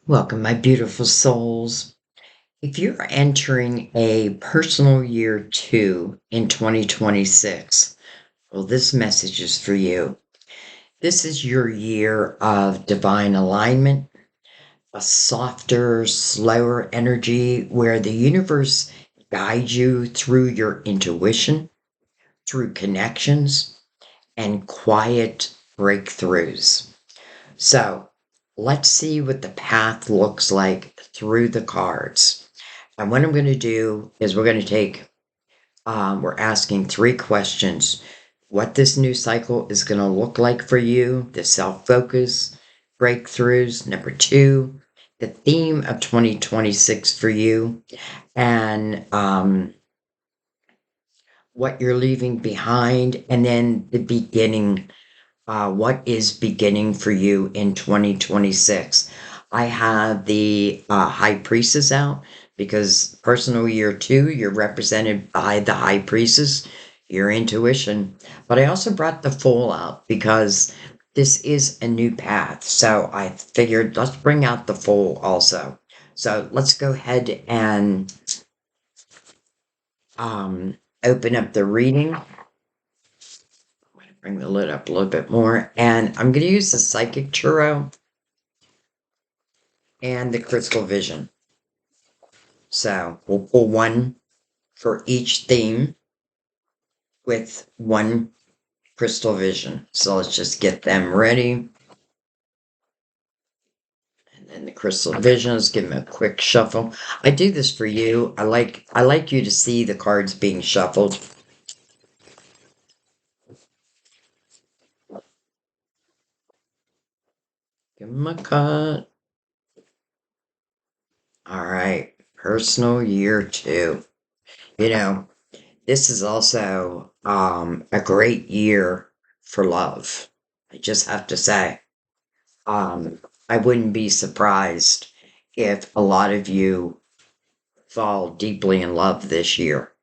Welcome, my beautiful souls. If you're entering a personal year two in 2026, well, this message is for you. This is your year of divine alignment, a softer, slower energy where the universe guides you through your intuition, through connections, and quiet breakthroughs. So let's see what the path looks like through the cards. And what I'm going to do is we're asking three questions. What this new cycle is going to look like for you, the self focus, breakthroughs. Number two, the theme of 2026 for you, and what you're leaving behind, and then the beginning. What is beginning for you in 2026? I have the High Priestess out because personal year two, you're represented by the High Priestess, your intuition. But I also brought the Fool out because this is a new path. So I figured let's bring out the Fool also. So let's go ahead and open up the reading. Bring the lid up a little bit more. And I'm going to use the Psychic Churro and the Crystal Vision. So we'll pull one for each theme with one Crystal Vision. So let's just get them ready. And then the Crystal Visions, give them a quick shuffle. I do this for you. I like you to see the cards being shuffled. Give them a cut. All right. Personal year two. You know, this is also a great year for love. I just have to say, I wouldn't be surprised if a lot of you fall deeply in love this year.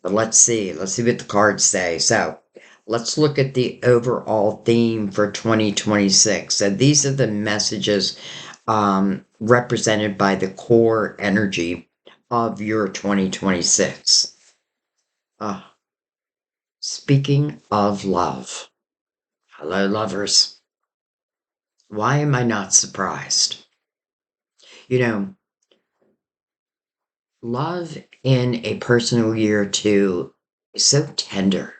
But let's see. Let's see what the cards say. So let's look at the overall theme for 2026. So these are the messages represented by the core energy of your 2026. Speaking of love, hello, lovers. Why am I not surprised? You know, love in a personal year two is so tender.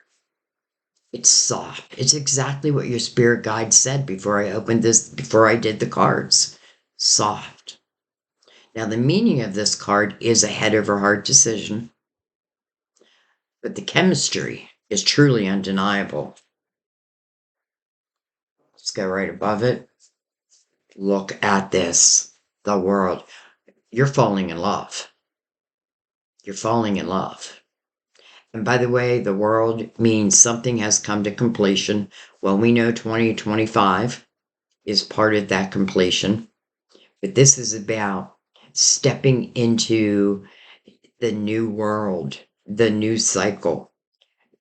It's soft. It's exactly what your spirit guide said before before I did the cards. Soft. Now, the meaning of this card is a head over heart decision, but the chemistry is truly undeniable. Let's go right above it. Look at this. The world. You're falling in love. You're falling in love. And by the way, the world means something has come to completion. Well, we know 2025 is part of that completion, but this is about stepping into the new world, the new cycle,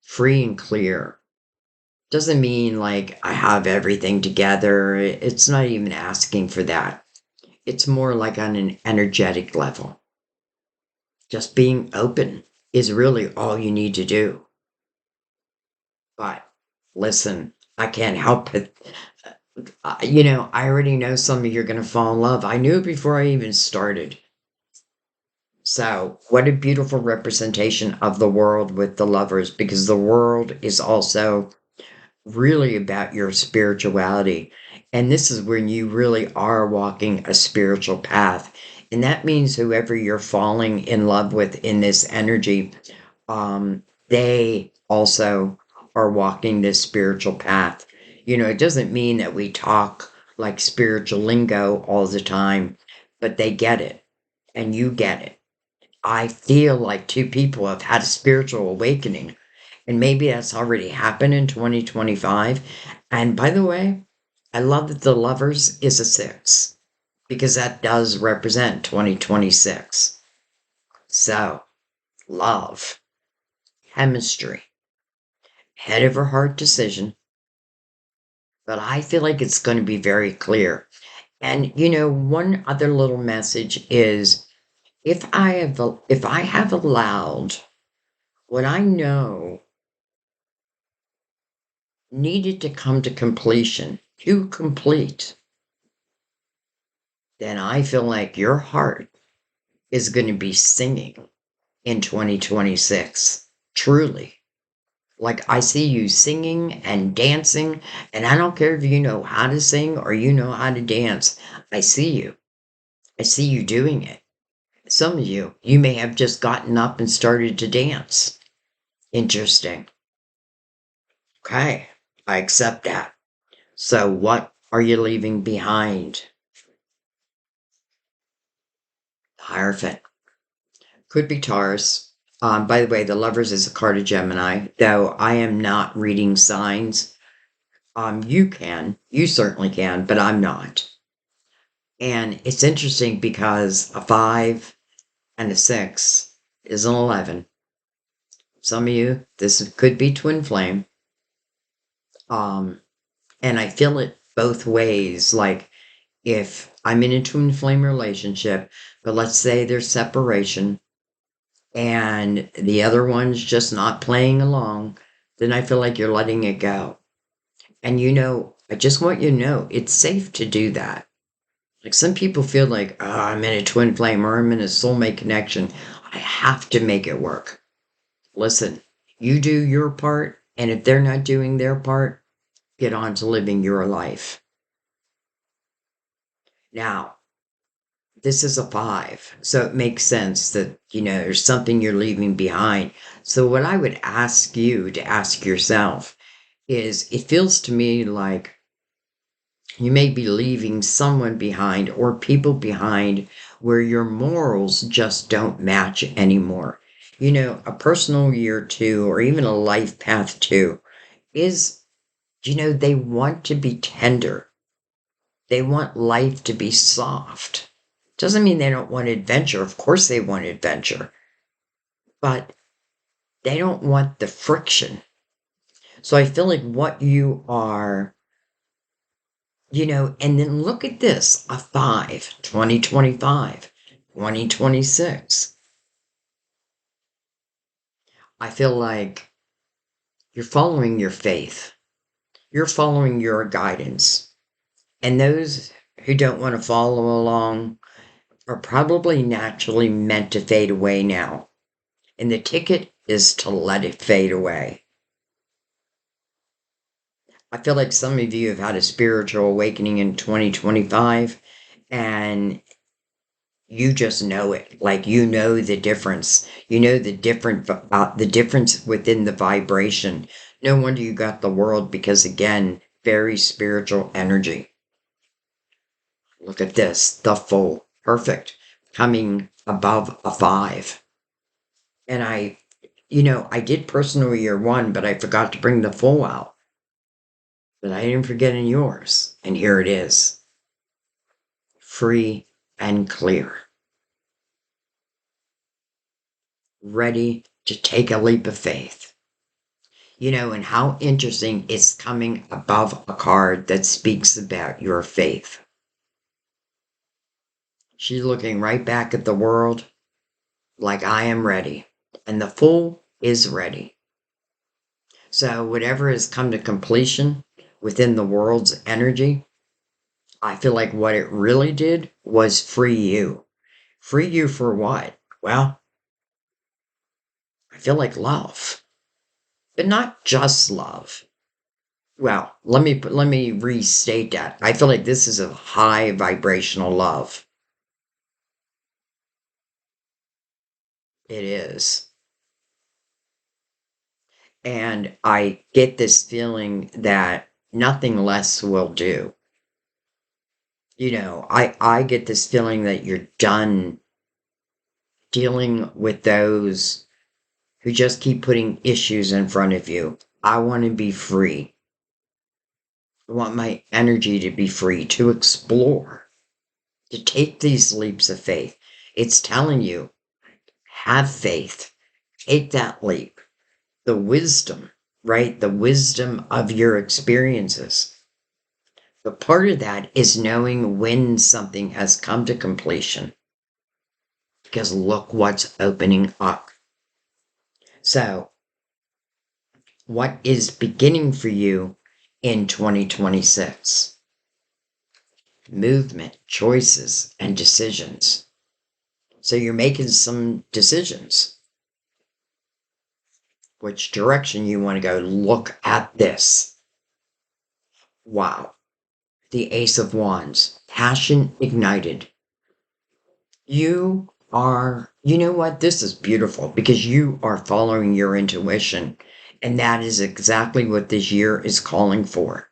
free and clear. Doesn't mean like I have everything together. It's not even asking for that. It's more like on an energetic level. Just being open is really all you need to do. But listen, I can't help it. I already know some of you are going to fall in love. I knew it before I even started. So, what a beautiful representation of the world with the lovers, because the world is also really about your spirituality. And this is when you really are walking a spiritual path. And that means whoever you're falling in love with in this energy, they also are walking this spiritual path. It doesn't mean that we talk like spiritual lingo all the time, but they get it and you get it. I feel like two people have had a spiritual awakening, and maybe that's already happened in 2025. And by the way, I love that the lovers is a six because that does represent 2026. So, love, chemistry, head over heart decision, but I feel like it's going to be very clear. And one other little message is if I have allowed what I know needed to come to completion to complete, then I feel like your heart is going to be singing in 2026. Truly. Like I see you singing and dancing, and I don't care if you know how to sing or you know how to dance. I see you. I see you doing it. Some of you may have just gotten up and started to dance. Interesting. Okay, I accept that. So, what are you leaving behind? Hierophant. Could be Taurus. By the way, the Lovers is a card of Gemini, though I am not reading signs. You certainly can, but I'm not. And it's interesting because a 5 and a 6 is an 11. Some of you, this could be twin flame. And I feel it both ways. Like if I'm in a twin flame relationship, but let's say there's separation and the other one's just not playing along, then I feel like you're letting it go. And I just want you to know it's safe to do that. Like some people feel like, oh, I'm in a twin flame or I'm in a soulmate connection. I have to make it work. Listen, you do your part, and if they're not doing their part, get on to living your life. Now, this is a 5, so it makes sense that, there's something you're leaving behind. So, what I would ask you to ask yourself is it feels to me like you may be leaving someone behind or people behind where your morals just don't match anymore. A personal year 2 or even a life path 2 is, they want to be tender. They want life to be soft. Doesn't mean they don't want adventure. Of course they want adventure. But they don't want the friction. So I feel like what you are, and then look at this, a 5, 2025, 2026. I feel like you're following your faith. You're following your guidance. And those who don't want to follow along are probably naturally meant to fade away now. And the ticket is to let it fade away. I feel like some of you have had a spiritual awakening in 2025 and you just know it. Like you know the difference. You know the difference within the vibration. No wonder you got the world because again, very spiritual energy. Look at this, the Fool. Perfect. Coming above a 5. And I did personal year 1, but I forgot to bring the Fool out. But I didn't forget in yours. And here it is. Free and clear. Ready to take a leap of faith. And how interesting it's coming above a card that speaks about your faith. She's looking right back at the world like I am ready. And the Fool is ready. So whatever has come to completion within the world's energy, I feel like what it really did was free you. Free you for what? Well, I feel like love, but not just love. Well, let me restate that. I feel like this is a high vibrational love. It is. And I get this feeling that nothing less will do. I get this feeling that you're done dealing with those who just keep putting issues in front of you. I want to be free. I want my energy to be free, to explore, to take these leaps of faith. It's telling you, have faith, take that leap. The wisdom, right? The wisdom of your experiences. But part of that is knowing when something has come to completion. Because look what's opening up. So, what is beginning for you in 2026? Movement, choices, and decisions. So you're making some decisions. Which direction you want to go? Look at this. Wow. The Ace of Wands. Passion ignited. You know what? This is beautiful because you are following your intuition. And that is exactly what this year is calling for.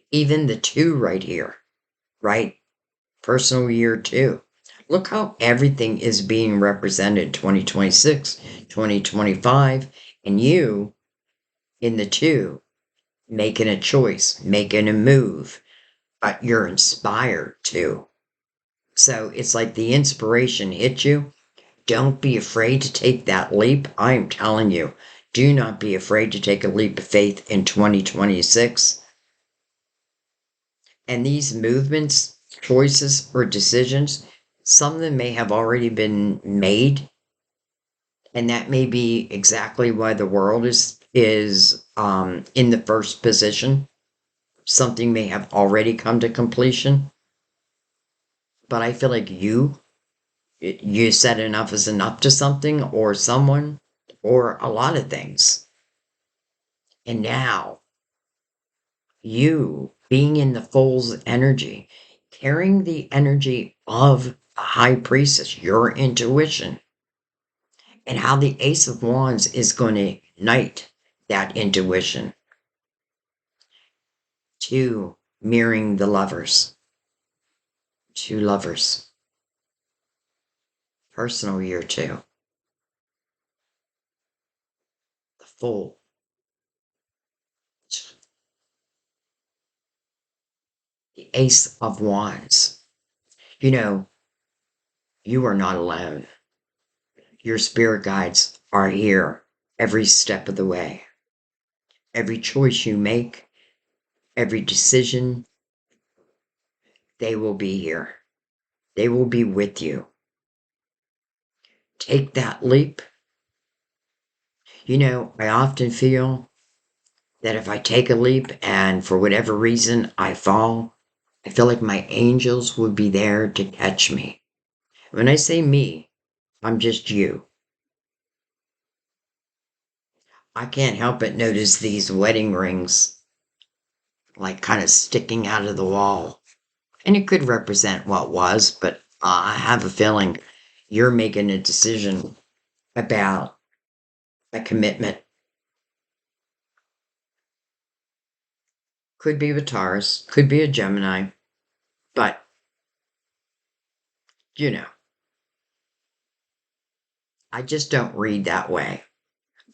Even the two right here, right? Personal year two. Look how everything is being represented 2026, 2025, and you in the two making a choice, making a move, but you're inspired to. So it's like the inspiration hit you. Don't be afraid to take that leap. I am telling you, do not be afraid to take a leap of faith in 2026. And these movements, choices, or decisions, some of them may have already been made. And that may be exactly why the world is in the first position. Something may have already come to completion. But I feel like you said enough is enough to something or someone or a lot of things. And now you being in the fool's energy, carrying the energy of a high priestess, your intuition, and how the Ace of Wands is going to ignite that intuition to mirroring the lovers, two lovers, personal year two, the Fool, the Ace of Wands. You know, you are not alone. Your spirit guides are here every step of the way. Every choice you make, every decision, they will be here. They will be with you. Take that leap. You know, I often feel that if I take a leap and for whatever reason I fall, I feel like my angels would be there to catch me. When I say me, I'm just you. I can't help but notice these wedding rings, like kind of sticking out of the wall. And it could represent what was, but I have a feeling you're making a decision about a commitment. Could be a Taurus, could be a Gemini, but you know, I just don't read that way.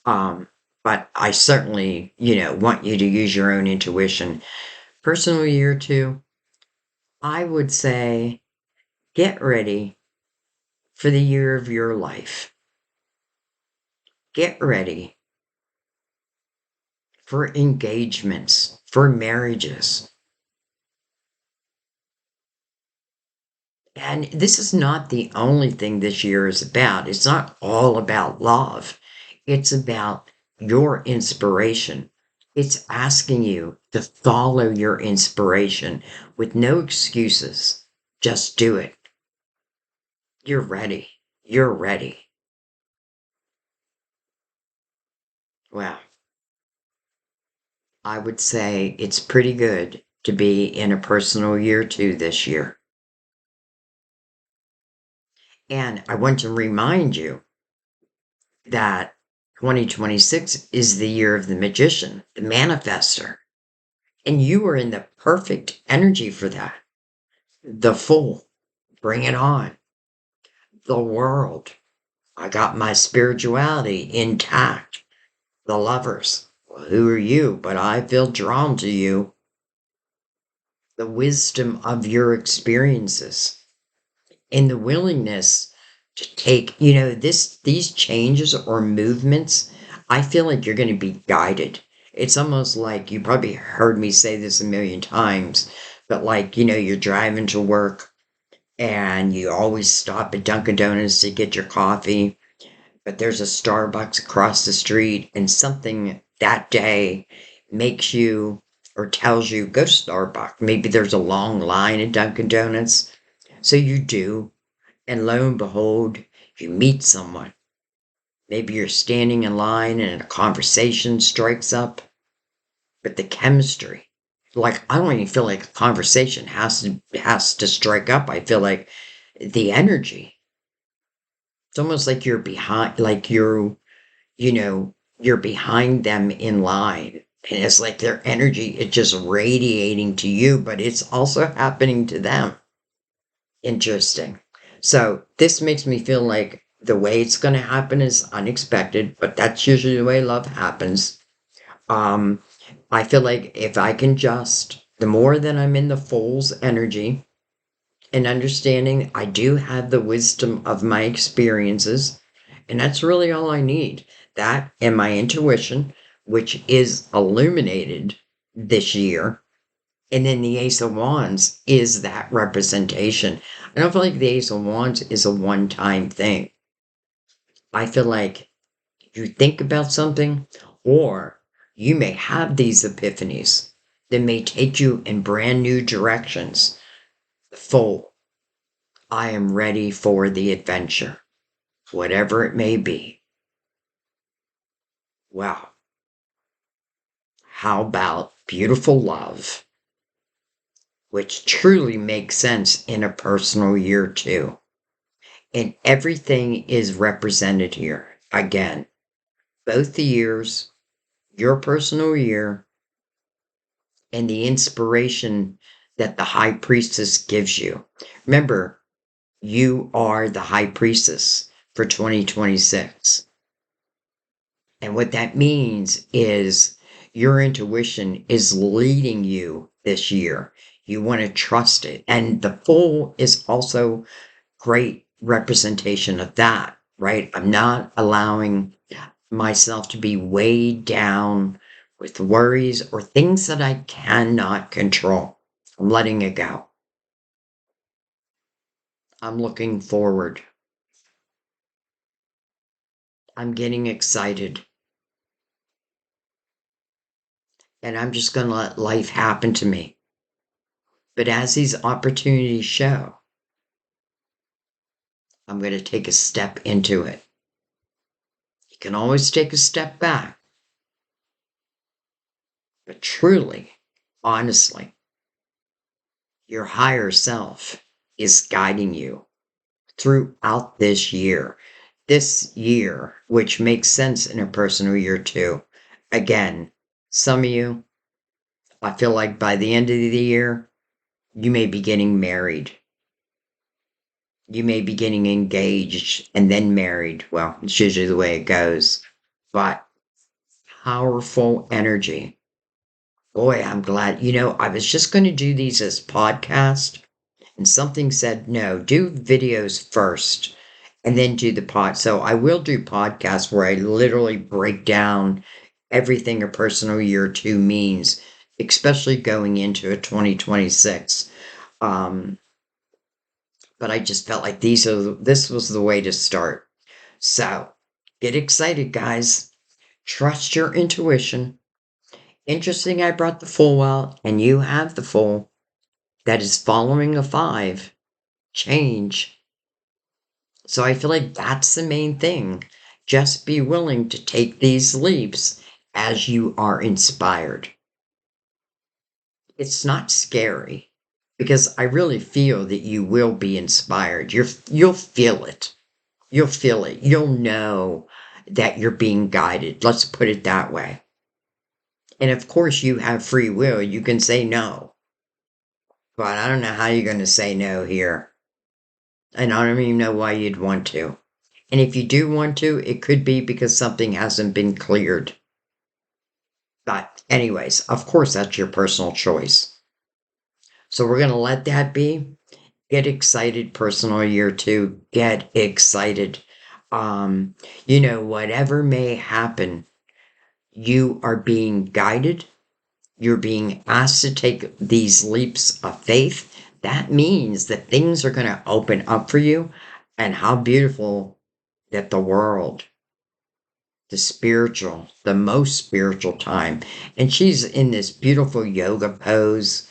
Um, but I certainly, want you to use your own intuition. Personal year two, I would say get ready for the year of your life. Get ready for engagements, for marriages. And this is not the only thing this year is about. It's not all about love. It's about your inspiration. It's asking you to follow your inspiration with no excuses. Just do it. You're ready. You're ready. Well, I would say it's pretty good to be in a personal year two this year. And I want to remind you that 2026 is the year of the magician, the manifester. And you are in the perfect energy for that. The Fool, bring it on. The World, I got my spirituality intact. The Lovers, well, who are you? But I feel drawn to you. The wisdom of your experiences and the willingness to take, these changes or movements. I feel like you're going to be guided. It's almost like you probably heard me say this a million times, But like, you're driving to work and you always stop at Dunkin' Donuts to get your coffee, but there's a Starbucks across the street and something that day makes you or tells you go to Starbucks. Maybe there's a long line at Dunkin' Donuts. So you do, and lo and behold, you meet someone. Maybe you're standing in line and a conversation strikes up, but the chemistry, like I don't even feel like a conversation has to strike up. I feel like the energy. It's almost like you're behind, like you're behind them in line. And it's like their energy is just radiating to you, but it's also happening to them. Interesting. So this makes me feel like the way it's going to happen is unexpected, but that's usually the way love happens. Um, I feel like if I can just, the more that I'm in the Fool's energy and understanding, I do have the wisdom of my experiences, and that's really all I need. That and my intuition, which is illuminated this year. And then the Ace of Wands is that representation. I don't feel like the Ace of Wands is a one time thing. I feel like you think about something, or you may have these epiphanies that may take you in brand new directions. The Fool, I am ready for the adventure, whatever it may be. Wow. How about beautiful love, which truly makes sense in a personal year too? And everything is represented here. Again, both the years, your personal year, and the inspiration that the high priestess gives you. Remember, you are the high priestess for 2026. And what that means is your intuition is leading you this year. You want to trust it. And the Fool is also great representation of that, right? I'm not allowing myself to be weighed down with worries or things that I cannot control. I'm letting it go. I'm looking forward. I'm getting excited. And I'm just going to let life happen to me. But as these opportunities show, I'm going to take a step into it. You can always take a step back. But truly, honestly, your higher self is guiding you throughout this year. This year, which makes sense in a personal year too. Again, some of you, I feel like by the end of the year, you may be getting married. You may be getting engaged and then married. Well, it's usually the way it goes. But powerful energy. Boy, I'm glad. I was just going to do these as podcast, and something said, no, do videos first and then do the pod. So I will do podcasts where I literally break down everything a personal year two means, especially going into a 2026. Um, but I just felt like this was the way to start. So get excited, guys. Trust your intuition. Interesting, I brought the Fool out, and you have the Fool that is following a 5. Change. So I feel like that's the main thing. Just be willing to take these leaps as you are inspired. It's not scary because I really feel that you will be inspired. You'll feel it. You'll feel it. You'll know that you're being guided. Let's put it that way. And of course, you have free will. You can say no. But I don't know how you're going to say no here. And I don't even know why you'd want to. And if you do want to, it could be because something hasn't been cleared. But, anyways, of course, that's your personal choice. So we're going to let that be. Get excited, personal year two. Get excited. Whatever may happen, you are being guided you're being asked to take these leaps of faith, that means that things are going to open up for you. And how beautiful that the world, the spiritual, the most spiritual time. And she's in this beautiful yoga pose,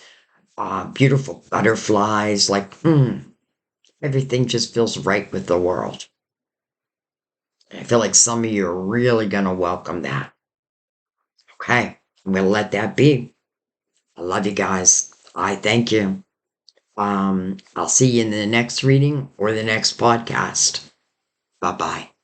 beautiful butterflies, like, everything just feels right with the world. I feel like some of you are really going to welcome that. Okay, I'm going to let that be. I love you guys. I thank you. I'll see you in the next reading or the next podcast. Bye bye.